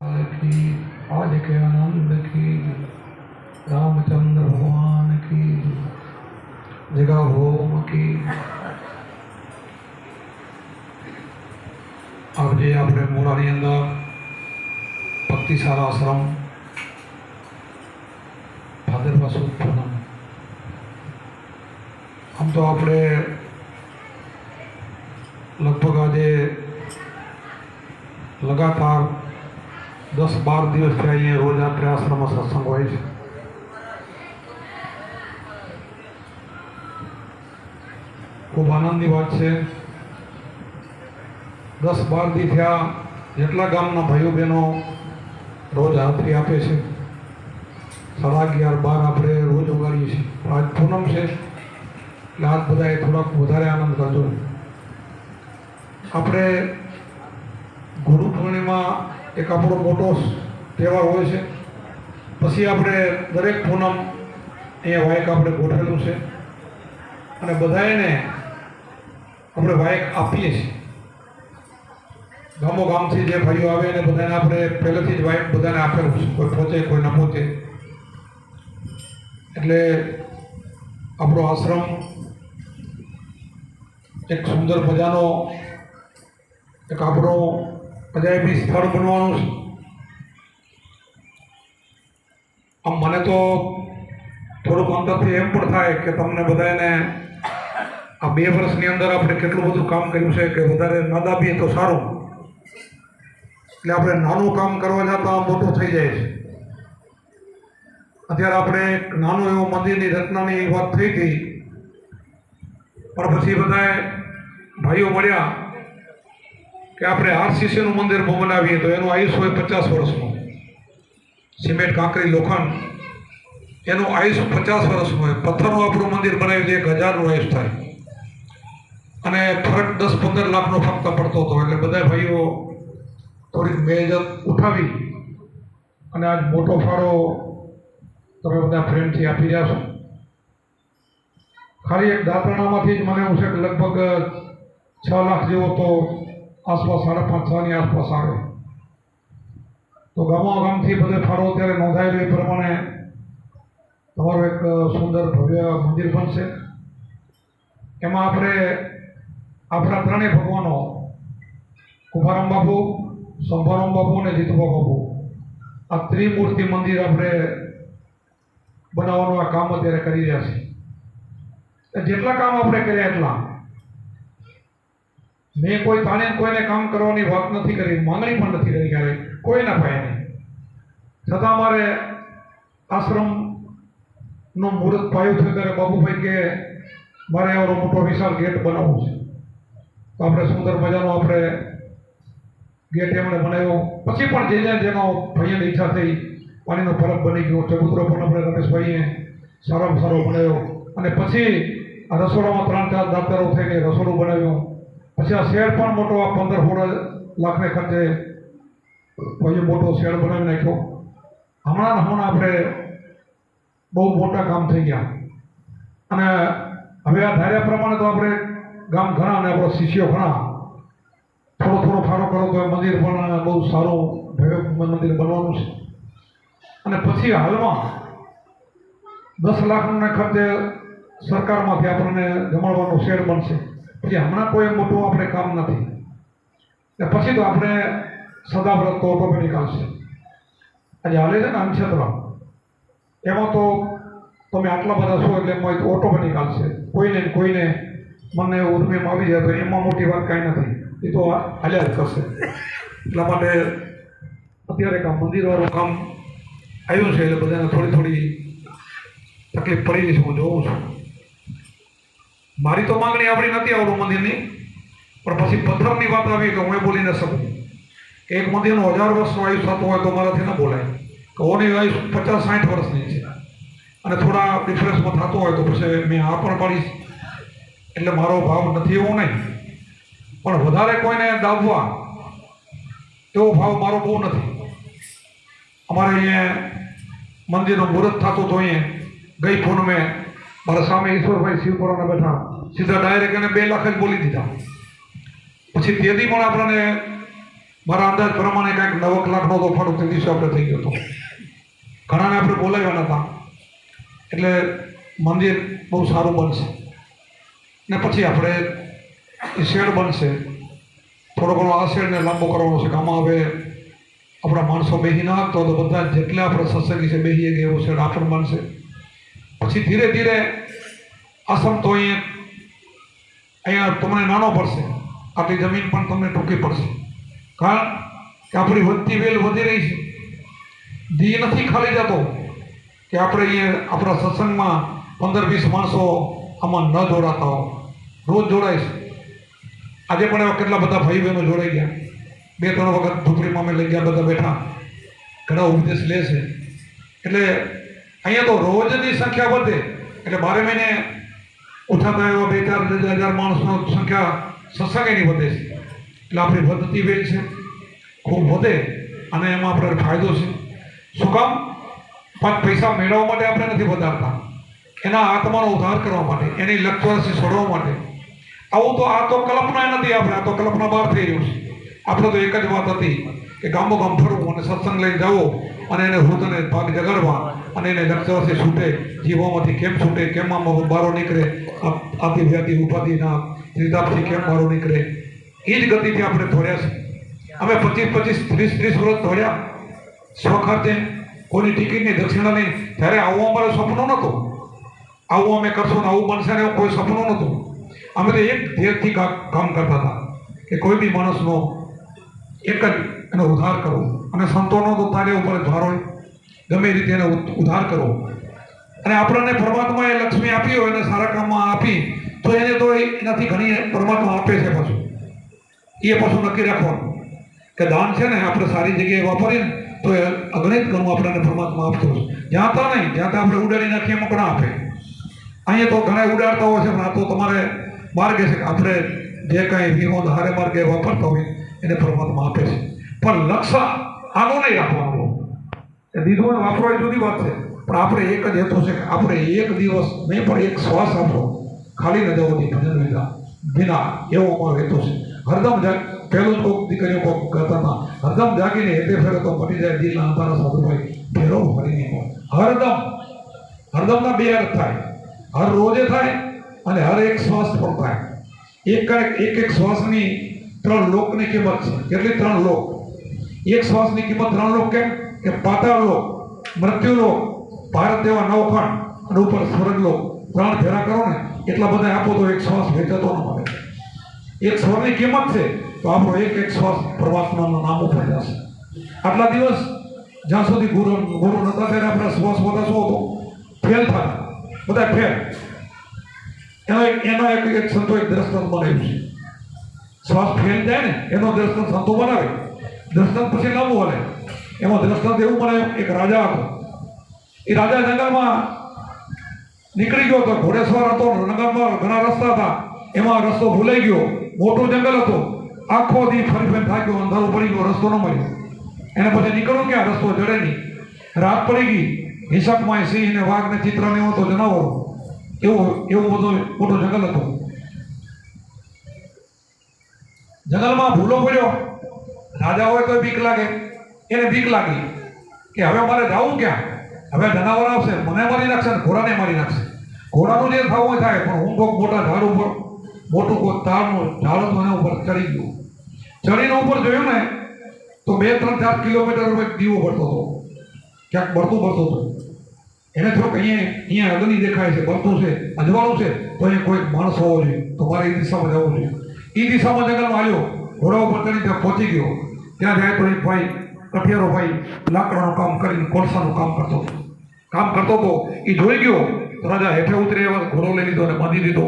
की आज के आनंद की रामचंद्र भगवान की जगह होम की आज अपने मोरानी अंदर भक्तिशाला आश्रम भादरवा सुद पूनम हम तो अपने लगभग आज लगातार 10-12 दिवस थया अहीं रोज अपने आश्रम में सत्संग होय छे। खूब आनंदनी बात है। 10-12 दी थया जेटला गामना भाईओ बहनों रोज हाजरी आपे छे। 11:30-12 आपणे रोज उगाड़ीए छीए। आज पूनम छे એટલે આજ બધાએ થોડાક વધારે આનંદ કરજો। આપણે ગુરુ પૂર્ણિમા એક આપણો મોટો તહેવાર હોય છે। પછી આપણે દરેક પૂનમ અહીંયા વાયક આપણે ગોઠવેલું છે અને બધાને આપણે વાયક આપીએ છીએ। ગામો ગામથી જે ભાઈઓ આવે એને બધાને આપણે પહેલેથી જ વાયક બધાને આપેલું છે, કોઈ પહોંચે કોઈ ન પહોંચે। એટલે આપણો આશ્રમ एक सुंदर मजानो एक आपणो अजायबी स्थल बनवानुं छे। आम मने तो थोड़ुंक अंदरथी एम पण थाय के तमने बधाने आ 2 वर्षनी अंदर आपणे केटલું બધું કામ કર્યું છે કે વધારે ન દાબીએ તો સારું। એટલે આપણે નાનું કામ કરવા જતા મોટું થઈ જાય છે। અત્યારે આપણે એક નાનું એવું મંદિરની રચનાની વાત થઈ હતી, પણ પછી બધાએ ભાઈઓ મળ્યા કે આપણે આરસીસીનું મંદિર બનાવીએ તો એનું આયુષ્ય હોય 50 વર્ષનું। સિમેન્ટ કાંકરી લોખંડ એનું આયુષ્ય 50 વર્ષનું હોય। પથ્થરનું આપણું મંદિર બનાવ્યું તો 1000નું આયુષ્ય થાય અને ફરક 10-15 લાખનો ફક્ત પડતો હતો। એટલે બધા ભાઈઓ થોડીક મેજર ઉઠાવી અને આજ મોટો ફાળો તમે બધા પ્રેમથી આપી રહ્યા છો। खाली एक दातरणामांथी ज मने एवुं छे के लगभग 6 लाख जेवो तो आसपास 5.5-6 आसपास आवे। तो गामो गामथी बधे फाळो अत्यारे नोंधायेलो ए प्रमाणे तमारुं एक सुंदर भव्य मंदिर बनशे। एमां आपणे आपणा त्रणेय भगवानो कुंभाराम बापू, संभाराम बापू अने जीतुबा बापू आ त्रिमूर्ति मंदिर आपणे बनाववानुं आ काम अत्यारे करी रह्या छीए। जेटला काम आपणे कर्या એટલા मैं कोई ताणे कोईने काम करवानी વાત નથી કરી, માંગણી પણ નથી કરી ક્યારે કોઈના પાસે નહીં। છતાં અમારે આશ્રમનો મુહૂર્ત પાયું થયું ત્યારે બાબુભાઈ કે મારે આવડો મોટો વિશાળ ગેટ બનાવવો છે। તો આપણે સુંદર મજાનો આપણે ગેટ એમણે બનાવ્યો। પછી પણ જેનો ભાઈઓની ઈચ્છા થઈ પાણીનો ફરક બની ગયો। ચબૂતરો પણ આપણે રમેશભાઈએ સારામાં સારો બનાવ્યો અને પછી आ रसोड़ा में 3-4 दातरो थईने रसोड़ू बनाव्युं। पछी आ शेड पण मोटो आ 15-16 लाखने खर्चे कोई मोटो शेड बनावी नाख्यो। हमणां आपणे बहु मोटा काम थई गया अने हवे आ धार्या प्रमाणे तो आपणे गाम घणा अने आपणो शिष्यो घणा थोड़ो थोड़ो फाळो करो तो मंदिर पण बहु सारुं भव्य मंदिर बनवानुं छे। अने पछी हालमां 10 लाखना खर्चे सरकार में अपने जमाड़वानुं शेड बनशे। पछी हमणां कोई मोटुं आपणे काम नथी। पछी तो आपणे सदाव्रत तो ऑटोमेटिक आवशे। आज हाले छे ने अंक्षेत्र एमां तो तमे आटला बधा छो एटले एमां ऑटोमेटिक आवशे। कोईने मने उर्मीमां आवी जाय तो एमां मोटी वात कांई नथी, ए तो हाल्या ज करशे। એટલા માટે અત્યારે આ મંદિરવાળું કામ આવ્યું છે એટલે બધાને થોડી થોડી તકલીફ પડી રહી છે, હું જોઉં છું। मारी तो मांगणी आवड़ी नथी आवडું मंदिरनी, पण पछी पत्थरनी वात आवी के हुं बोली न सकूं। एक मंदिरनो 1000 वर्षनो आयुष्य थतो होय तो माराथी न बोलाय के ओनी आयुष्य 50-60 वर्षनी छे अने थोड़ा डिफरन्समां थतो होय तो पछी मैं आ पण पाडीश। એટલે मारो भाव नथी एवो नहीं, पण वधारे कोईने दाबवा एवो भाव मारो बहु नथी। अमारे अहींया मंदिरनो मुहूर्त थतो तो अहींया गई पूनमे मारा सामे ईश्वरभाई शिवपुराना बैठा सीधा डायरेक्ट एने 2 लाख ज बोली दीधा। પછી તેથી પણ આપણને મારા અંદાજ પ્રમાણે કાંઈક 9 લાખનો તો ફાળો તે દિવસે આપણે થઈ ગયો હતો. ઘણાને આપણે બોલાવ્યા નતા, એટલે મંદિર બહુ સારું બનશે ને પછી આપણે એ શેડ બનશે, થોડો ઘણો આ શેડને લાંબો કરવાનો છે. આમાં હવે આપણા માણસો બેસી ના આપતો તો બધા જેટલા આપણે સત્સંગી છે બેસીએ કે એવો શેડ આસન બનશે. પછી ધીરે ધીરે આશ્રમ તો અહીંયા તમને નાનો પડશે, આટલી જમીન પણ તમને ટૂંકી પડશે, કારણ કે આપણી વધતી વેલ વધી રહી છે. દી નથી ખાલી જતો કે આપણે અહીંયા આપણા સત્સંગમાં 15-20 માણસો આમાં ન જોડાતા હોય, રોજ જોડાય છે. આજે પણ એવા કેટલા બધા ભાઈ બહેનો જોડાઈ ગયા, 2-3 વખત ઝૂંપડીમાં અમે લઈ ગયા, બધા બેઠા, ઘણા ઉપદેશ લે છે. એટલે અહીંયા તો રોજની સંખ્યા વધે એટલે 12 મહિને ઓછા થાય એવા 2-4 માણસની સંખ્યા સત્સંગની વધે છે. એટલે આપણી વધતી વેલ છે, ખૂબ વધે અને એમાં આપણે ફાયદો છે. શું કામ? 5 પૈસા મેળવવા માટે આપણે નથી વધારતા, એના આત્માનો ઉદ્ધાર કરવા માટે, એની લક્ષવાથી છોડવા માટે. આવું તો આ તો કલ્પના નથી, આપણે આ તો કલ્પના બહાર થઈ રહ્યું છે. આપણે તો એક જ વાત હતી કે ગામો ગામ ફરવું અને સત્સંગ લઈને જવો અને એને હૃદયને ભાગ જગાડવા અને એને લક્ષવાથી છૂટે, જીવોમાંથી કેમ છૂટે, કેમ આમાં બહાર નીકળે, આથી વ્યાધિ ઉપાધિના ત્રિતાપથી કેમ બહાર નીકળે, એ જ ગતિથી આપણે દોડ્યા છે. અમે 25-30 વર્ષ દોડ્યા સ્વખાતે, કોઈની ટિકિટની દક્ષિણાની. ત્યારે આવું અમારું સપનું નહોતું, આવું અમે કરશું ને આવું બનશે ને એવું કોઈ સપનું નહોતું. અમે તો એક ધ્યેયથી કામ કરતા હતા કે કોઈ બી માણસનો એક જ એનો ઉદ્ધાર કરવો, અને સંતોનો તો તારે ઉપર ભાર હોય, ગમે એ રીતે એને ઉદ્ધાર કરવો. અને આપણને પરમાત્માએ લક્ષ્મી આપી હોય એને સારા કામમાં આપી તો એને તો એનાથી ઘણી પરમાત્મા આપે છે. પાછું એ પાછું નક્કી રાખવાનું કે દાન છે ને આપણે સારી જગ્યાએ વાપરીએ તો એ અગણિત ઘણું આપણને પરમાત્મા આપતો હોય. જ્યાં ત્યાં નહીં, જ્યાં ત્યાં આપણે ઉડાડી નાખીએ એમાં ઘણા આપે. અહીંયા તો ઘણા ઉડાડતા હોય છે, પણ આ તો તમારે માર્ગે છે કે આપણે જે કાંઈ વિનોદ હારે માર્ગે વાપરતા હોય એને પરમાત્મા આપે છે. પણ લક્ષ્ય આનો નહીં રાખવાનું, એ દીધું વાપરો એ જુદી વાત છે, પણ આપણે એક જ હેતુ છે કે આપણે એક દિવસ નહીં પણ એક શ્વાસ આપણો ખાલી ન જવો દે ભજન વિના, એવો અમારો હેતુ છે. હરદમ પહેલું જ કોઈક દીકરીઓ કોઈક કહેતા હતા, હરદમ જાગીને હેતે ફેરે તો મટી જાય દિલના અંધારા સાધુભાઈ, ફેરો ફરી નહીં. હરદમના 2 અર્થ થાય, હર રોજે થાય અને હર એક શ્વાસ પણ થાય. એક શ્વાસની 3 લોકની કિંમત છે. કેટલી? 3 લોક. એક શ્વાસની કિંમત 3 લોક. કેમ કે પાતાળ લોક, મૃત્યુ લોક, ભારત જેવા 9 ખંડ અને ઉપર સ્વર્ગ લોક. 3 ફેરા કરો ને એટલા બધા આપો તો એક શ્વાસ વેચાતો ન મળે. એક સ્વરની કિંમત છે તો આપણો એક શ્વાસ પરમાત્માનું નામ ઉપર જશે. આટલા દિવસ જ્યાં સુધી ગુરુ નતા ત્યારે આપણા શ્વાસ બધા શું હતો? ફેલ થતા, બધા ફેલ. એનો એક સંતો એક દ્રષ્ટાંત બનાવ્યું છે. શ્વાસ ફેલ જાય ને એનો દ્રષ્ટાંત સંતો બનાવે, દ્રષ્ટાંત પછી લાંબુ હાલે. એમાં દ્રષ્ટાંત એવું બનાવ્યું, એક રાજા હતો. એ રાજા જંગલમાં નીકળી ગયો હતો, ઘોડેસવાર હતો, જંગલમાં ઘણા રસ્તા હતા, એમાં રસ્તો ભૂલાઈ ગયો. મોટું જંગલ હતો, આખો દી ફરી થાક્યો, અંધારું પડી ગયો, રસ્તો ન મળ્યો. એને પછી નીકળ્યો ક્યાં? રસ્તો જડે નહીં. રાત પડી ગઈ, હિંસકમાં સિંહ ને વાઘ ને ચિત્ર ને એવો તો જનાવરો, એવું બધું મોટું જંગલ હતું. જંગલમાં ભૂલો પડ્યો. રાજા હોય તો બીક લાગે, એને બીક લાગી કે હવે મારે જવું ક્યાં? હવે જનાવર આવશે, મને મારી નાખશે ને ઘોડાને મારી નાખશે. ઘોડાનું જે થવું હોય થાય, પણ હું કોઈક મોટા ઝાડ ઉપર, મોટું કોઈ તારનું ઝાડ હતું એના ઉપર ચડી ગયું. ચડીને ઉપર જોયું ને તો 2-3-4 કિલોમીટર ઉપર દીવો ભરતો હતો, ક્યાંક બળતું હતું. એને થોડુંક અહીંયા અગ્નિ દેખાય છે, બળતું છે, અજવાળું છે, તો અહીંયા કોઈક માણસ હોવો જોઈએ, તો મારે એ દિશામાં જવું જોઈએ. એ દિશામાં જંગલમાં આવ્યો, ઘોડા ઉપર ચડી ત્યાં પહોંચી ગયો. ત્યાં જાય તો એક ભાઈ, કઠિયારો ભાઈ, લાકડાનું કામ કરીને કોલસાનું કામ કરતો હતો. એ જોઈ ગયો તો રાજા હેઠે ઉતરે એવા ઘોડો લઈ લીધો અને બાંધી દીધો.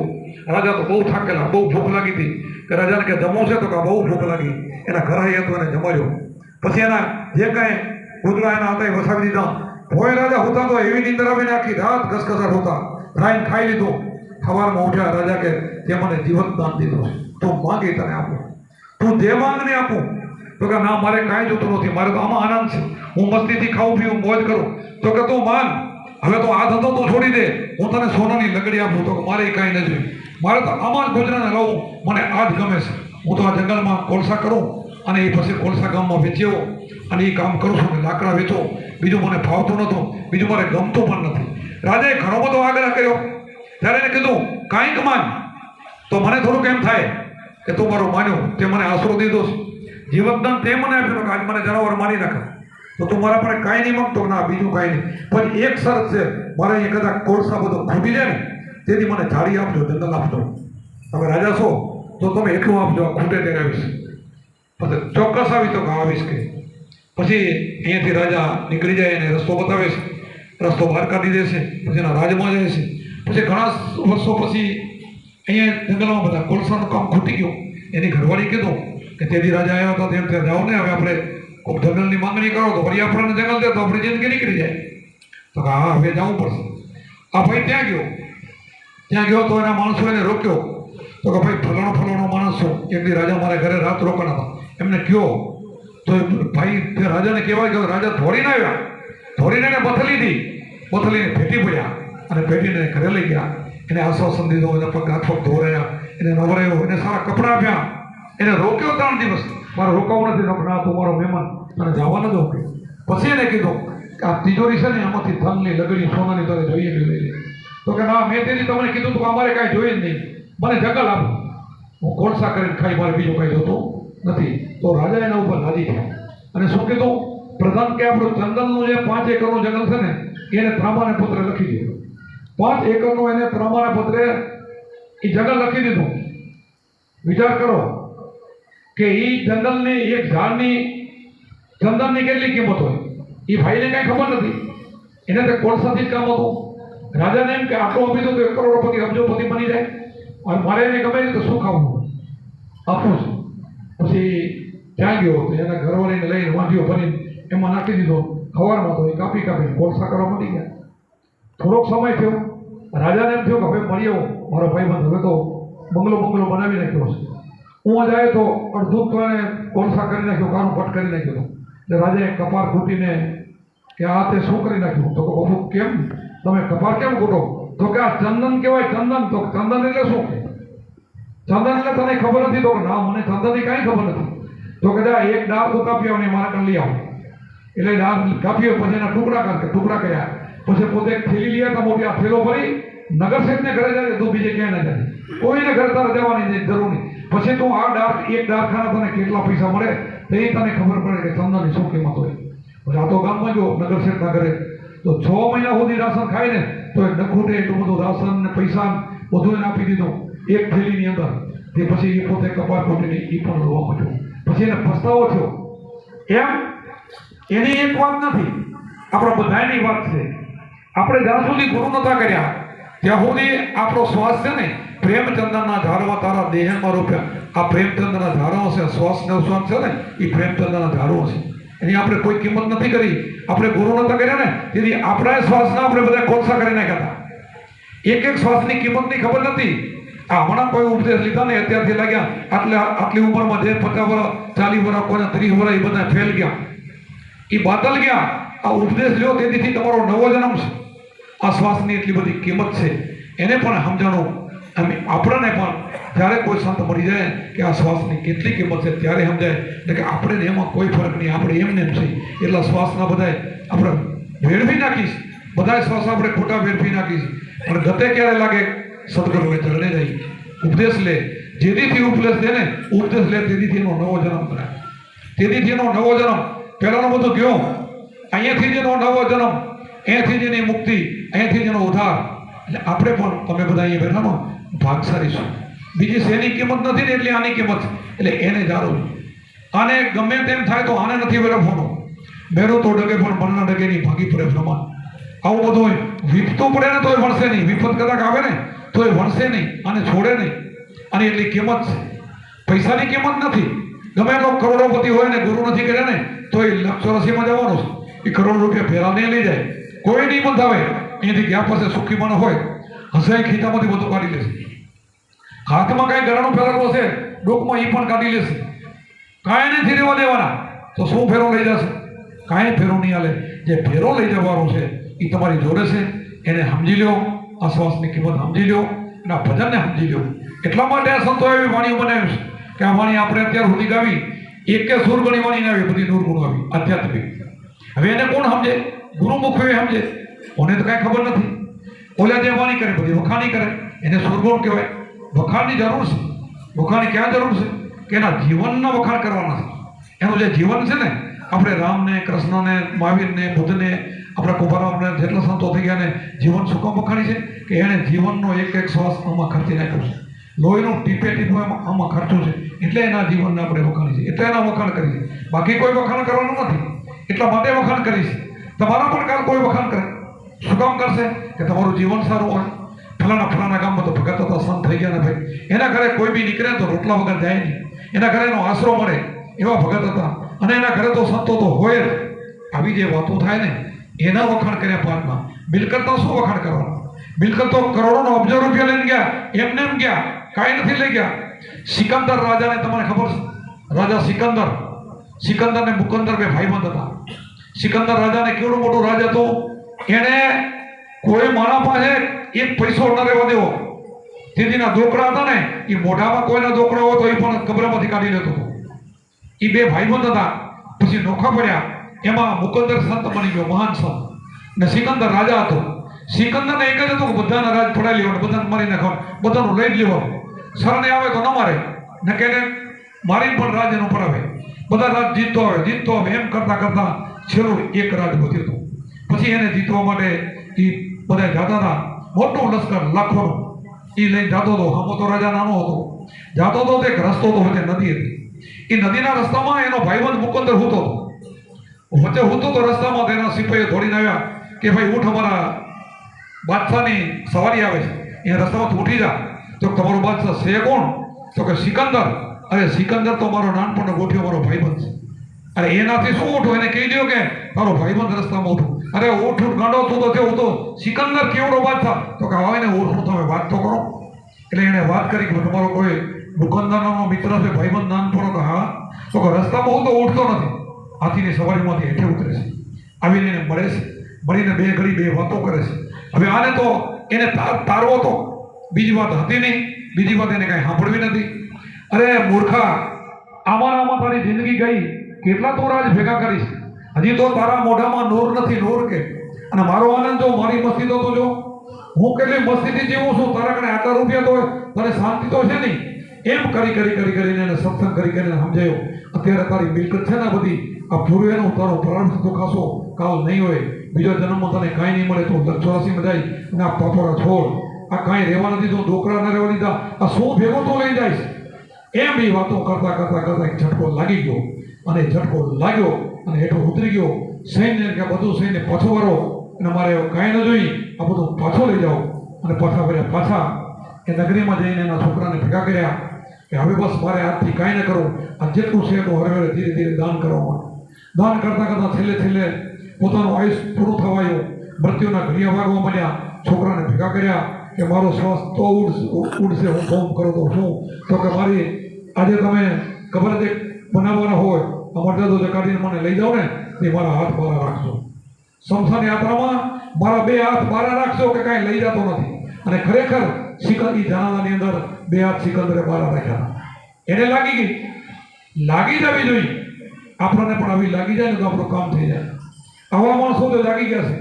રાજા તો બહુ થાકેલા, બહુ ભૂખ લાગી હતી કે રાજાને કે જમવું છે? તો કે બહુ ભૂખ લાગી. એના ઘરાઈ હતો એને જમાડ્યો. પછી એના જે કાંઈ કૂતરા એના હતા એ વસાવી દીધા. ભોય રાજા હોતા તો એવી નીંદર આવીને આખી રાત ઘસઘસાટ હોતા, ખાઈને ખાઈ લીધું. સવારમાં ઉઠ્યા, રાજા કે તે મને જીવન દાન દીધું છે, તું માંગી તને આપું, તું જે માંગને આપું. તો કે ના, મારે કાંઈ જોતું નથી, મારે તો આમાં આનંદ છે, હું મસ્તીથી ખાઉં પીવું, મોજ કરું. તો કે તું માંગ, હવે તો આ ધંધો તું છોડી દે, હું તને સોનાની લકડી આપું. તો મારે કાંઈ નથી, મારે તો આમાં જ ગુજરાને રહું, મને આ જ ગમે છે. હું તો આ જંગલમાં કોલસા કરું અને એ પછી કોલસા ગામમાં વેચ્યો અને એ કામ કરું છું ને લાકડા વેચો, બીજું મને ફાવતું નહોતું, બીજું મારે ગમતું પણ નથી. રાજાએ ઘણો બધો આગ્રહ કર્યો. ત્યારે એને કીધું કાંઈક માન. તો મને થોડુંક એમ થાય કે તું મારું માન્યો, તે મને આશરો દીધો છે, જીવતદાન તે મને આપ્યું કે આજ મને જનાવર મારી નાખે, તો તું મારા પર કાંઈ નહીં માંગતો? ના, બીજું કાંઈ નહીં, પણ એક શરત છે, મારે અહીંયા કદાચ કોલસા બધો ખૂટી જાય ને તેથી મને ઝાડી આપજો, જંગલ આપજો. તમે રાજા છો તો તમે એટલું આપજો, આ ખૂટે ત્યારે આવીશ. પછી ચોક્કસ આવી તો આવીશ કે. પછી અહીંયાથી રાજા નીકળી જાય અને રસ્તો બતાવે છે, રસ્તો બહાર કાઢી દે છે, પછી એના રાજમાં જાય છે. પછી ઘણા વર્ષો પછી અહીંયા જંગલમાં બધા કોલસાનું કામ ખૂટી ગયું. એની ઘરવાળી કીધું કે તેથી રાજા આવ્યા હતા તેમ ત્યાં જાઓ ને, હવે આપણે કોઈ જંગલની માંગણી કરો તો ફરી આપણને જંગલ દે તો આપણી જિંદગી નીકળી જાય. તો કે હા, હવે જવું પડશે. આ ભાઈ ત્યાં ગયો તો એના માણસો એને રોક્યો. તો કે ભાઈ ફલાણો માણસ છો, એક દી રાજા મારા ઘરે રાત રોકાણા હતા, એમને કયો. તો ભાઈ તે રાજાને કહેવાય કે રાજા ધોળીને આવ્યા, ધોળીને એને બથલીને ભેટી પડ્યા અને ભેટીને ઘરે લઈ ગયા. એને આશ્વાસન દીધું, એને પગ હાથ પગ ધોરાયા, એને નવરાયો, એને સારા કપડાં આપ્યા, એને રોક્યો 3 દિવસ. મારે રોકાવું નથી, ના તું મારો મહેમાન, તને જવા ન દઉં. પછી એને કીધું કે આ તિજોરી છે ને, આમાંથી ધનની લગડી સોનાની તને જોઈએ લઈ લે. તો કે ના, મેં તેથી તમને કીધું તો અમારે કાંઈ જોઈએ જ નહીં, મને જંગલ આપો, હું કોલસા કરીને ખાઈ, મારે બીજું કાંઈ જોતું નથી. તો રાજા એના ઉપર રાજી થયા અને શું કીધું, પ્રધાન કે આપણું ચંદનનું જે 5 એકરનું જંગલ છે ને એને ત્રામાને પત્ર લખી દીધું. 5 એકરનું એને ત્રામાને પત્રે એ જંગલ લખી દીધું. વિચાર કરો કે એ જંગલની એક ઝાડની ચંદનની કેટલી કિંમત હોય, એ ભાઈને કાંઈ ખબર નથી. એને તે કોલસાથી જ કામ હતું. રાજાને એમ કે આટલું આપી દઉં તો 1 કરોડપતિ અબજોપતિ બની જાય, અને મારે એને ગમે તો શું ખાવું આપવું છે. પછી ત્યાં ગયો તો એના ઘરવાળીને લઈને વાંધીઓ ભરીને એમાં નાખી દીધો. ખવારમાં તો એ કાપીને કોલસા કરવા માંડી ગયા. થોડોક સમય થયો, રાજાને એમ થયું કે હવે મળી આવો મારો ભાઈબંધ, હવે તો બંગલો બનાવી નાખ્યો છે. હું જાય તો અડધું તો એને કોલસા કરી નાખ્યો, કાનું પટ કરી નાખ્યો. એટલે રાજાએ કપાર ખૂટીને કે આ તે શું કરી નાખ્યું? તો કે બાબુ કેમ તમે કપાર કેમ ખૂટો? તો કે આ ચંદન કહેવાય. ચંદન? તો ચંદન એટલે શું? ચંદન એટલે તને ખબર નથી? તો કે ના, મને ચંદનની કાંઈ ખબર નથી. તો કે એક ડાળ તો કાપી આવો ને મારા કાન લઈ આવો. એટલે ડાળ કાપ્યો, પછી એના ટુકડા કર્યા. પછી પોતે એક થેલી લઈ આવ્યા, મોટી આ થેલો ભરી નગર શેઠને ઘરે જાય, તું બીજે ક્યાંય ના જાય, કોઈને ઘરે તારે જવાની જરૂર નહીં. પછી તું આ એક ડાળખાના તને કેટલા પૈસા મળે તો એ તને ખબર પડે કે ચંદનની શું કિંમત હોય. પછી આ તો ગામમાં જો નગર શેઠના ઘરે તો 6 મહિના સુધી રાશન ખાય ને તો એ નખૂટે એટલું બધું રાશન ને પૈસા બધું એને આપી દીધું એક થેલીની અંદર. તે પછી એ પોતે કપાર ખૂટીને એ પણ રોવા માંડ્યો. પછી એને પસ્તાવો થયો. એમ એની એક વાત નથી, આપણા બધાની વાત છે. આપણે જ્યાં સુધી ગુરુ નતા કર્યા ત્યાં સુધી આપણો શ્વાસ છે ને, પ્રેમચંદનના ઝાડવા તારા દેહમાં રોપ્યા. આ પ્રેમચંદનના ઝાડવા છે, શ્વાસ ને ઉશ્વાસ છે ને એ પ્રેમચંદનના ઝાડવા છે. એની આપણે કોઈ કિંમત નથી કરી. આપણે ગુરુ નતા કર્યા ને તેથી આપણા શ્વાસના આપણે બધા કોલસા કરી નાખ્યા હતા. એક શ્વાસની કિંમતની ખબર નથી. આ હમણાં કોઈ ઉપદેશ લીધા ને અત્યારથી લાગ્યા આટલી ઉંમરમાં જે 50 વર્ષ 40 વર્ષ કોઈને 30 વર્ષ એ બધા ફેલ ગયા, એ બાદલ ગયા. આ ઉપદેશ લ્યો તેથી તમારો નવો જન્મ છે. આ શ્વાસની એટલી બધી કિંમત છે, એને પણ સમજાણું. આપણને પણ જ્યારે કોઈ સંત મળી જાય કે આ શ્વાસની કેટલી કિંમત છે ત્યારે સમજાય. એટલે કે આપણે એમાં કોઈ ફરક નહીં, આપણે એમને એમ છે. એટલા શ્વાસના બધાય આપણે વેડફી નાખીશ, બધા શ્વાસ આપણે ખોટા વેડફી નાખીશ. પણ ગતે ક્યારે લાગે સદગુરુએ ચરણે જાય ઉપદેશ લે, જેદીથી ઉપદેશ દે ને ઉપદેશ લે તેદીથી એનો નવો જન્મ કરાય. તેદીથી એનો નવો જન્મ. પહેલાનો બધું ગયો, અહીંયાથી જ એનો નવો જન્મ, અહીંયાથી જ એની મુક્તિ, અહીંયાથી જ એનો ઉદ્ધાર. એટલે આપણે પણ તમે બધા અહીંયા બેઠાનો ભાગશાળી છો. બીજી શેની કિંમત નથી ને એટલે આની કિંમત છે. એટલે એને જાળવવું. આને ગમે તેમ થાય તો આને નથી વેરફવાનું. બેરો તો ડગે પણ મનના ડગે નહીં, ભાગી પડે ભ્રમણ. આવું બધું હોય. વિપતું પડે ને તોય વણશે નહીં, વિપત કદાચ આવે ને તોય વણશે નહીં, આને છોડે નહીં. આની એટલી કિંમત છે. પૈસાની કિંમત નથી. ગમે એટલો કરોડોપતિ હોય ને ગુરુ નથી કર્યા ને તો એ 84માં જવાનું છે. એ કરોડ રૂપિયા ફેરા નહીં લઈ જાય, કોઈ નહીં બંધાવે. અહીંયાથી ગયા પાસે સુખી માણસ હોય, હસાઈ ખીચામાંથી બધું કાઢી લેશે. હાથમાં કાંઈ ગરાણું ફેરવવું હશે ડોકમાં એ પણ કાઢી લેશે. કાંઈ નથી રહેવા દેવાના. તો શું ફેરો લઈ જશે? કાંઈ ફેરો નહીં હાલે. જે ફેરો લઈ જવાનો છે એ તમારી જોડે છે. એને સમજી લો, આ શ્વાસની કિંમત સમજી લો, એના ભજનને સમજી લો. એટલા માટે આ સંતો એવી વાણીઓ બનાવી છે કે આ વાણી આપણે અત્યાર સુધી ગાવી એક કે સુરગણી વાણી આવી, બધી દુર્ગુણ આવી આધ્યાત્મિક. હવે એને કોણ સમજે? ગુરુમુખ એ સમજે. કોને તો કાંઈ ખબર નથી. ઓલા જે વાણી કરે બધી વખાણી કરે, એને સુરગુણ કહેવાય. વખાણની જરૂર છે. વખાણની ક્યાં જરૂર છે? કે એના જીવનના વખાણ કરવાના છે. એનું જે જીવન છે ને, આપણે રામને, કૃષ્ણને, મહાવીરને, બુદ્ધને, આપણા કુંભારામને જેટલા સંતો થઈ ગયા ને જીવન શું કામ વખાણી છે? કે એણે જીવનનો એક એક શ્વાસ આમાં ખર્ચી નાખ્યો છે. લોહીનું ટીપે ટીપું આમાં ખર્ચું છે. એટલે એના જીવનને આપણે વખાણી છે. એટલે એના વખાણ કરી છે. બાકી કોઈ વખાણ કરવાનું નથી. એટલા માટે વખાણ કરી છે. તમારા પણ કાલ કોઈ વખાણ કરે. શું કામ કરશે? કે તમારું જીવન સારું હોય. ફલાણા ગામમાં તો ભગત હતા, સંત થઈ ગયા ને ભાઈ, એના ઘરે કોઈ બી નીકળે તો રોટલા વગર જાય નહીં. એના ઘરે એનો આશરો મળે એવા ભગત હતા. અને એના ઘરે તો સંતો તો હોય જ. આવી જે વાતો થાય ને એના વખાણ કર્યા પાઠમાં. મિલકતનો શું વખાણ કરવાનું? મિલકત તો કરોડોનો અબજો રૂપિયા લઈને ગયા, એમને એમ ગયા, કાંઈ નથી લઈ ગયા. સિકંદર રાજાને તમને ખબર છે? રાજા સિકંદર ને મુકંદર બે ભાઈબંધ હતા. સિકંદર રાજાને કેવડું મોટું રાજ હતો. એણે કોઈ માણા પાસે એક પૈસો ન રહેવા દેવો. તેના દોકડા હતા ને, એ મોઢામાં કોઈના દોકડા હોય તો એ પણ કબરામાંથી કાઢી લેતો હતો. એ બે ભાઈબંધ હતા. પછી નોખા પડ્યા. એમાં મુકંદર સંત બની ગયો, મહાન સંત. ને સિકંદર રાજા હતો. સિકંદરને એક જ હતું કે બધાના રાજ પડાવી લેવાનું, બધાને મારી નાખવાનું, બધાનું લઈ જ લેવાનું. શરણે આવે તો ન મારે, ન કે મારીને પણ રાજ એનું પડાવે. બધા રાજ જીતતો આવે એમ કરતા કરતા છેલ્લું એક રાજ વધ્યું હતું. પછી એને જીતવા માટે એ બધા જતા હતા. મોટું લશ્કર લાખોનું એ લઈને જતો હતો. હમો તો રાજા નાનો હતો. જતો હતો તો એક રસ્તો તો વચ્ચે નદી હતી. એ નદીના રસ્તામાં એનો ભાઈબંધ મુકંદર હૂતો હતો. વચ્ચે હૂતો તો રસ્તામાં તેના સિપાહીઓ દોડીને આવ્યા કે ભાઈ ઉઠ, અમારા બાદશાહની સવારી આવે છે, એ રસ્તામાંથી ઉઠી જા. તો તમારો બાદશાહ છે કોણ? તો કે સિકંદર. અરે સિકંદર તો મારો નાનપણનો ગોઠિયો મારો ભાઈબંધ છે. અરે એનાથી શું ઉઠું? એને કહી દો કે તારો ભાઈબંધ રસ્તામાં ઉઠું. અરે ઉઠ ગાંડો, તું તો થયો તો સિકંદર કેવડો બાદશાહ. તો કે આવે ને ઓળખું, તમે વાત તો કરો. એટલે એને વાત કરી કે તમારો કોઈ દુકાનદારનો મિત્ર છે, ભાઈબંધ નાનપણો? કે હા. તો કે રસ્તામાં હું તો ઉઠતો નથી, હાથીની સવારીમાંથી હેઠે ઉતરે છે, આવીને એને મળે છે, મળીને બે ઘડી બે વાતો કરે છે. હવે આને તો એને તારવો તો બીજી વાત હતી નહીં, બીજી વાત એને કાંઈ સાંભળવી નથી. અરે મૂર્ખા, આમાં તારી જિંદગી ગઈ, કેટલા તું રાજ ભેગા કરીશ? હજી તો તારા મોઢામાં નૂર નથી, નૂર કે. અને મારો આનંદ જો, મારી મસ્તીદો તો જો, હું કેટલી મસ્તીથી જીવું છું. તારા કને આટલા રૂપિયા તો તને શાંતિ તો છે નહીં. એમ કરીને એને સત્સંગ કરીને સમજાયો. અત્યારે તારી મિલકત છે ને બધી, આ પૂર્વેનું તારો પ્રારંભ તો ખાસો કાલ નહીં હોય. બીજો જન્મમાં તને કાંઈ નહીં મળે તો 84માં જાય અને આ પાપોરા છોડ. આ કાંઈ રહેવા નથી તો ડોકરા ન રહેવા દીધા. આ શું ભેગો તો લઈ જાય? એમ એ વાતો કરતા એક ઝટકો લાગી ગયો. અને ઝટકો લાગ્યો અને હેઠો ઉતરી ગયો. સૈન્ય કે બધું સૈન્ય પાછો વળો, અને મારે કાંઈ ન જોઈ, આ બધું પાછો લઈ જાઓ. અને પાછા એ નગરીમાં જઈને એના છોકરાને ભેગા કર્યા કે હવે બસ મારે આજથી કાંઈ ન કરું. આ જેટલું છે એટલું હળવે ધીરે ધીરે દાન કરવા. દાન કરતા છેલ્લે પોતાનું આયુષ પૂરું થવાયું. મૃત્યુના ઘડિયા વાગવા માંડ્યા. છોકરાને ભેગા કર્યા કે મારો શ્વાસ તો ઉડશે, હું ફોન કરો તો શું? તો કે મારી આજે તમે ખબર જ બનાવવાના હોય, અમારે તો કાઢીને મને લઈ જાઓ ને, તે મારા હાથ બારા રાખજો. સમસાની યાત્રામાં મારા બે હાથ બારા રાખજો કે કાંઈ લઈ જતો નથી. અને ખરેખર સિકંદરી જનાલાની અંદર બે હાથ સિકંદરે બારા રાખ્યા. એને લાગી જવી જોઈએ. આપણને પણ આવી લાગી જાય ને તો આપણું કામ થઈ જાય. આવા માણસો તો લાગી ગયા છે.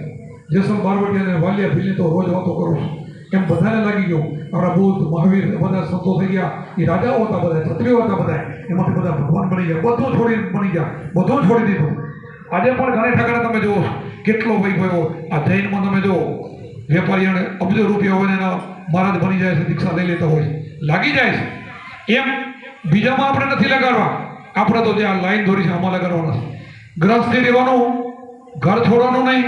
જેસલ બારવટી અને વાલિયા ભીલી તો રોજ વાતો કરું છું, એમ બધાને લાગી ગયું. આપણા બુદ્ધ, મહાવીર બધા સંતો થઈ ગયા. એ રાજાઓ હતા, બધા ક્ષત્રિયો હતા, બધા એમાંથી બધા ભગવાન બની ગયા. બધું છોડી દીધું. આજે પણ ઘણા ઠેકાણે તમે જુઓ કેટલો વૈભવ. આ જૈનમાં તમે જુઓ વેપારીઓને અબજો રૂપિયા હોય ને એના મહારાજ બની જાય છે, દીક્ષા લઈ લેતા હોય છે, લાગી જાય છે. એમ બીજામાં આપણે નથી લગાડવા. આપણે તો જે આ લાઈન દોરી છે આમાં લગાડવાના છે. ગ્રહસ્થી રહેવાનું, ઘર છોડવાનું નહીં.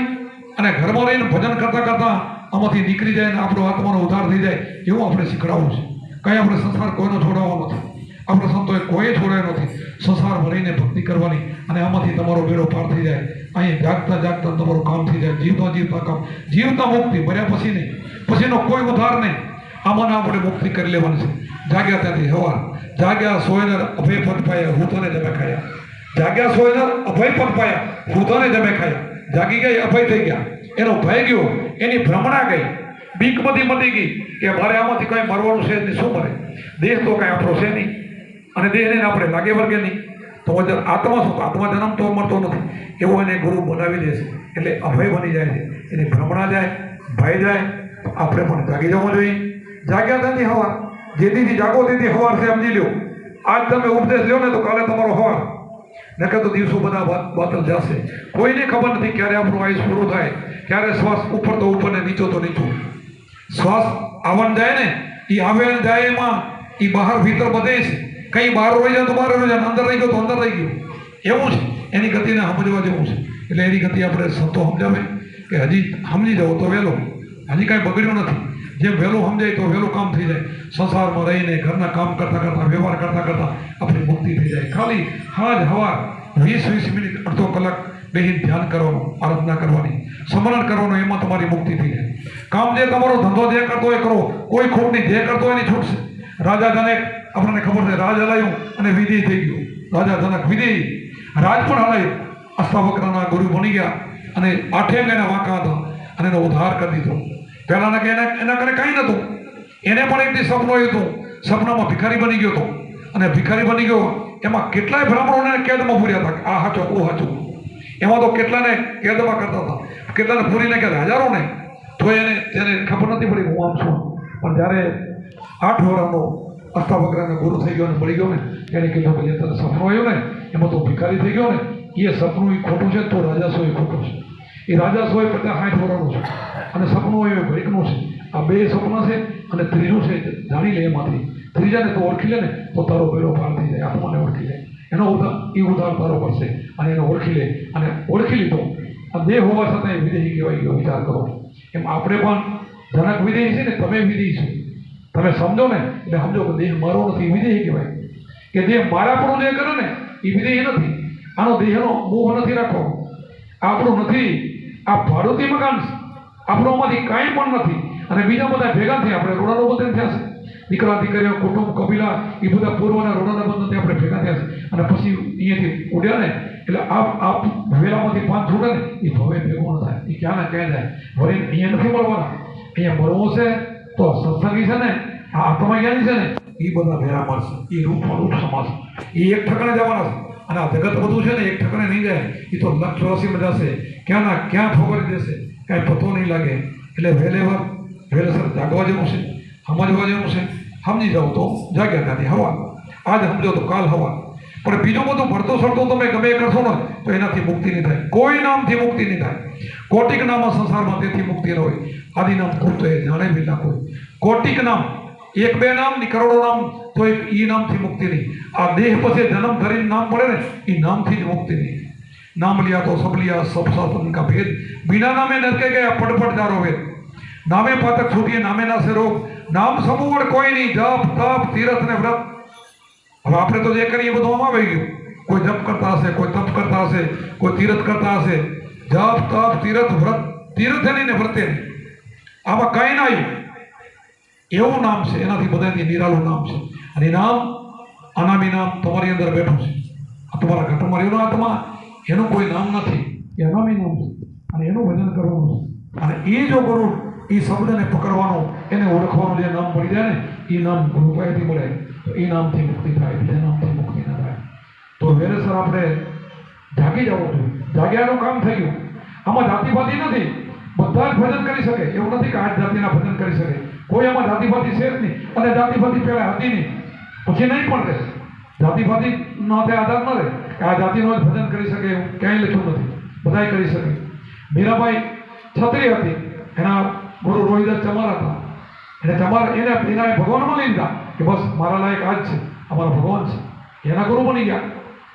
અને ઘરમાં રહીને ભજન કરતા આમાંથી નીકળી જાય ને આપણો આત્માનો ઉદ્ધાર થઈ જાય એવું આપણે શીખડાવવું છે. કંઈ આપણે સંસાર કોઈનો છોડાવવાનો નથી. આપણે સંતોએ કોઈ છોડાયો નથી. સંસાર ભરીને ભક્તિ કરવાની અને આમાંથી તમારો બેડો પાર થઈ જાય. અહીં જાગતા તમારું કામ થઈ જાય. જીવતા કામ, જીવતા મુક્તિ, મર્યા પછી નહીં, પછીનો કોઈ ઉદ્ધાર નહીં. આમાં આપણે મુક્તિ કરી લેવાની છે. જાગ્યા ત્યાંથી હવાર, જાગ્યા સોયનર અભય પદ પાયા, હૂતોને જમે ખાયા. જાગ્યા સોયનર અભય પદ પાયા, હૂતોને જમે ખાયા. જાગી ગઈ, અભય થઈ ગયા, એનો ભય ગયો, એની ભ્રમણા ગઈ, બીક બધી મટી ગઈ કે મારે આમાંથી કંઈ મરવાનું છે નહીં. શું મરે? દેહ તો કાંઈ આપણો છે નહીં, અને દેહને આપણે લાગે વર્ગે નહીં. તો આત્મા શું? આત્મા જન્મ તો મળતો નથી, એવો એને ગુરુ બનાવી દે છે. એટલે અભય બની જાય છે, એની ભ્રમણા જાય, ભય જાય. તો આપણે પણ જાગી જવું જોઈએ. જાગ્યા ત્યાંથી હવા, જેથી જાગો તેથી હવાર છે, સમજી લો. આજ તમે ઉપદેશ લ્યો ને તો કાલે તમારો હવાર, નકર તો દિવસો બધા બાતલ જશે. કોઈને ખબર નથી ક્યારે આપણું આયુષ પૂરું થાય, ક્યારે શ્વાસ ઉપર તો ઉપર ને નીચો તો નીચું. શ્વાસ આવન જાય ને, એ આવે ને જાય, એમાં એ બહાર ભીતર બધે છે. કંઈ બહાર રહી જાય તો બહાર રહી જાય, અંદર રહી ગયો તો અંદર રહી ગયો. એવું છે, એની ગતિને સમજવા જેવું છે. એટલે એની ગતિ આપણે સંતો સમજાવે કે હજી સમજી જાઓ તો વહેલો, હજી કાંઈ બગડ્યું નથી. જેમ વહેલું સમજાય તો વહેલું કામ થઈ જાય. સંસારમાં રહીને ઘરના કામ કરતાં કરતાં, વ્યવહાર કરતાં કરતાં આપણી મુક્તિ થઈ જાય. ખાલી હાજ હવાર 20-20 મિનિટ, અડધો કલાક બેહીને ધ્યાન કરવાનું, આરાધના કરવાની, સ્મરણ કરવાનું, એમાં તમારી મુક્તિ થઈ જાય. કામ જે તમારો ધંધો જે કરતો હોય કરો, કોઈ ખોટ નહીં. જે કરતો હોય એની છૂટશે. રાજા જનક, આપણને ખબર છે, રાજ હલાયું અને વિધિ થઈ ગયું. રાજા જનક વિધિ, રાજ પણ હલાયું. અષ્ટાવક્રના ગુરુ બની ગયા અને 8 મહિના વાંકા હતા અને એનો ઉદ્ધાર કરી દીધો. પહેલાના કે એના કરે કાંઈ નહોતું. એને પણ એક દી સપનું આવ્યું હતું. સપનામાં ભિખારી બની ગયો હતો અને ભિખારી બની ગયો. એમાં કેટલાય બ્રાહ્મણોને કેદમાં પૂર્યા હતા. આ હાચો, ઓ હાચું. એમાં તો કેટલાને કેદમાં કરતા હતા, કેટલાને પૂરી નાખ્યા, હજારોને. તો તેને ખબર નથી પડી હું આમ છું. પણ જ્યારે 8 વર્ષનો અષ્ટાવક્રના ગુરુ થઈ ગયો અને મળી ગયો ને, એને કીધું ભાઈ તને સપનું આવ્યું ને, એમાં તો ભિખારી થઈ ગયો ને, એ સપનું એ ખોટું છે, તો રાજાસો એ ખોટું છે. એ રાજાસો એ 50-60 વર્ષનું છે અને સપનું એ ઘડીકનું છે. આ 2 સપના છે અને ત્રીજું છે, જાણી લે એમાંથી. ત્રીજાને તો ઓળખી લે ને તો તારો બેડો પાર થઈ જાય. આત્માને ઓળખી લે, એનો ઉદ્ધાર તારો કરશે. અને એને ઓળખી લે, અને ઓળખી લીધો. આ દેહ હોવા છતાં એ વિદેહી કહેવાય ગયો. વિચાર કરો. એમ આપણે પણ જનક વિદેહી છે ને, તમે વિદેહી છો. તમે સમજો ને એટલે સમજો કે દેહ મારો નથી, વિદેહી કહેવાય. કે જે મારા પણ જે કરે ને એ વિદેહી નથી. આનો દેહનો મોહ નથી રાખવો. આપણું નથી, આ ભાડુતી મકાન છે. આપણોમાંથી કાંઈ પણ નથી. અને બીજા બધા ભેગા થયા, આપણે રોડાનો બધે થયા છે. દીકરા દીકરીઓ, કુટુંબ, કબીલા, એ બધા પૂર્વના રોડાના બંધનથી આપણે ભેગા થયા છે. અને પછી અહીંયાથી ઉડ્યા ને એટલે આ વેલામાંથી 5 છૂટે ને એ ભવે ભેગો ન થાય. એ ક્યાં ને ક્યાં જાય. વળી અહીંયા નથી મળવાના. અહીંયા મળવું છે તો સત્સંગી છે ને, આ આત્મા જ્ઞાની છે ને, એ બધા ભેરા મળશે. એ રૂપ સમાસ, એ એક ઠકાણે જવાના છે. અને આ જગત બધું છે ને એક ઠકાણે નહીં જાય. એ તો 184 જશે, ક્યાંના ક્યાં ઠોકરી દેશે, કાંઈ પતો નહીં લાગે. એટલે વહેલેસર જાગવા જેવું છે, સમજવા જેવું છે. સમજી જાઓ તો જાગ્યા ત્યાંથી હવા. આજ સમજો તો કાલ હવા. પણ બીજું બધું ભરતો સરતો તમે ગમે એ કરશો ને તો એનાથી મુક્તિ નહીં થાય. કોઈ નામથી મુક્તિ નહીં થાય. કોટિક નામ સંસારમાં તેથી મુક્તિ ન હોય. આદિ નામ ગુપ્ત એ જાણે બી ના કોઈ. કોટિક નામ, 1-2 નામ ની કરોડો નામ, તો એ નામથી મુક્તિ નહીં. આ દેહ પછી જન્મ ધરીને નામ પડે ને, એ નામથી જ મુક્તિ નહીં. નામ લિયા તો સબ લિયા, સબ સાધન કા ભેદ. બિના નામે નરકે ગયા, પટપટ જારો વેદ. નામે પાતક છૂટીએ, નામે નાશે રોગ. નામ સમૂળ કોઈ નહીં, જપ તપ તીર્થ ને વ્રત. હવે આપણે તો જે કરીએ બધું આમાં આવી ગયું. કોઈ જપ કરતા હશે, કોઈ તપ કરતા હશે, કોઈ તીર્થ કરતા હશે. જપ તપ તીર્થ વ્રત, તીર્થ નહીં ને વ્રતે નહીં. આમાં કાંઈ ના આવ્યું. એવું નામ છે, એનાથી બધાથી નિરાલું નામ છે. અને નામ, અનામી નામ તમારી અંદર બેઠું છે. આ તમારા ઘટમાં રહ્યો આત્મા, એનું કોઈ નામ નથી. એ અનામી નામ છે અને એનું ભજન કરવાનું છે. અને એ જો ગુરુ એ શબ્દને પકડવાનો, એને ઓળખવાનું જે નામ મળી જાય ને, એ નામ ગુરુ પાસેથી મળે તો એ નામથી મુક્તિ થાય, બીજા નામથી મુક્તિ ના થાય. તો વેરેસર આપણે જાગી જવું જોઈએ. જાગ્યાનું કામ થઈ ગયું. આમાં જાતિપાતિ નથી. બધા જ ભજન કરી શકે. એવું નથી કે આ જાતિના ભજન કરી શકે. કોઈ આમાં જાતિપાતિ છે જ નહીં. અને જાતિપાતિ પહેલા હતી નહીં, પછી નહીં પણ રહે. જાતિપાતિ નો આધાર ન રહે કે આ જાતિનો જ ભજન કરી શકે, એવું ક્યાંય લખ્યું નથી. બધાય કરી શકે. મીરાબાઈ છત્રી હતી, એના ગુરુ રોહિદાસ ચમાર હતા. એના ભગવાનમાં લઈ લીધા કે બસ મારા લાયક આ જ છે, અમારા ભગવાન છે. એના ગુરુ બની ગયા.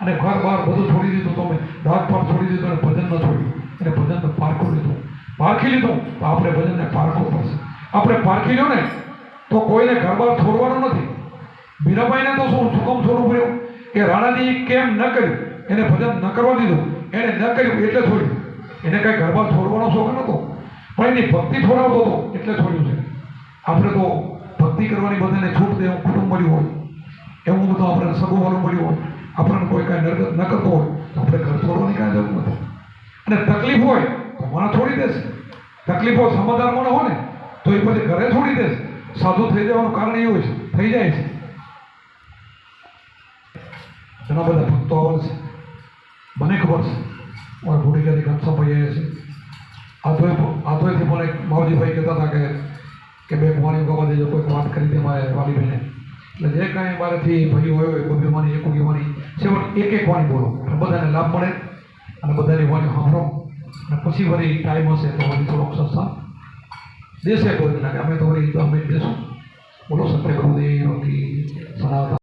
અને ઘર બાર બધું છોડી દીધું. તમે રાત પાર છોડી દીધું અને ભજન ન છોડ્યું. એને ભજનને પારખું લીધું. પારખી લીધું તો આપણે ભજનને પારખવું પડશે. આપણે પારખી લો ને તો કોઈને ઘર બાર છોડવાનું નથી. મીરાબાઈને તો શું કામ છોડવું પડ્યું કે રાણાજી કેમ ન કર્યું, એને ભજન ન કરવા દીધું. એને ન કર્યું એટલે છોડ્યું. એને કાંઈ ઘર બાર છોડવાનો શોખ નહોતો, પણ એની ભક્તિ છોડાવતો હતો એટલે છોડ્યું છે. આપણે તો ભક્તિ કરવાની બધાને છૂટ દે, એવું કુટુંબ મળ્યું હોય, એવું બધું આપણે સગુવાળું મળ્યું હોય, આપણને કોઈ કાંઈ નરગત ન કરતો હોય તો આપણે ઘર છોડવાની કાંઈ જરૂર નથી. અને તકલીફ હોય તો માણસ છોડી દેશે. તકલીફો સમાધાનમાં ન હોય ને તો એ પછી ઘરે છોડી દેશે. સાધુ થઈ જવાનું કારણ એવું છે, થઈ જાય છે. ઘણા બધા ભક્તો આવે છે, મને ખબર છે મારા ભૂડિકાથી ઘનશ્યામભાઈ આવ્યા છે. આધોઈથી મને એક માવજીભાઈ કહેતા હતા કે બે વાણી ઉગાવા દેજો, કોઈક વાત કરી દે મારે વાલીભાઈને. એટલે જે કાંઈ મારાથી ભાઈઓ હોય કોઈ વાણી એક વાણી છેવટ એક વાણી બોલો, બધાને લાભ મળે અને બધાની વાણી સાંભળો. અને પછી વળી ટાઈમ હશે તો વળી થોડોક સત્સંગ દેશે કોઈ લાગે, અમે તો વળી અમે દેશું. બોલો સત્ય ગુરુદેવ કી સનાતન.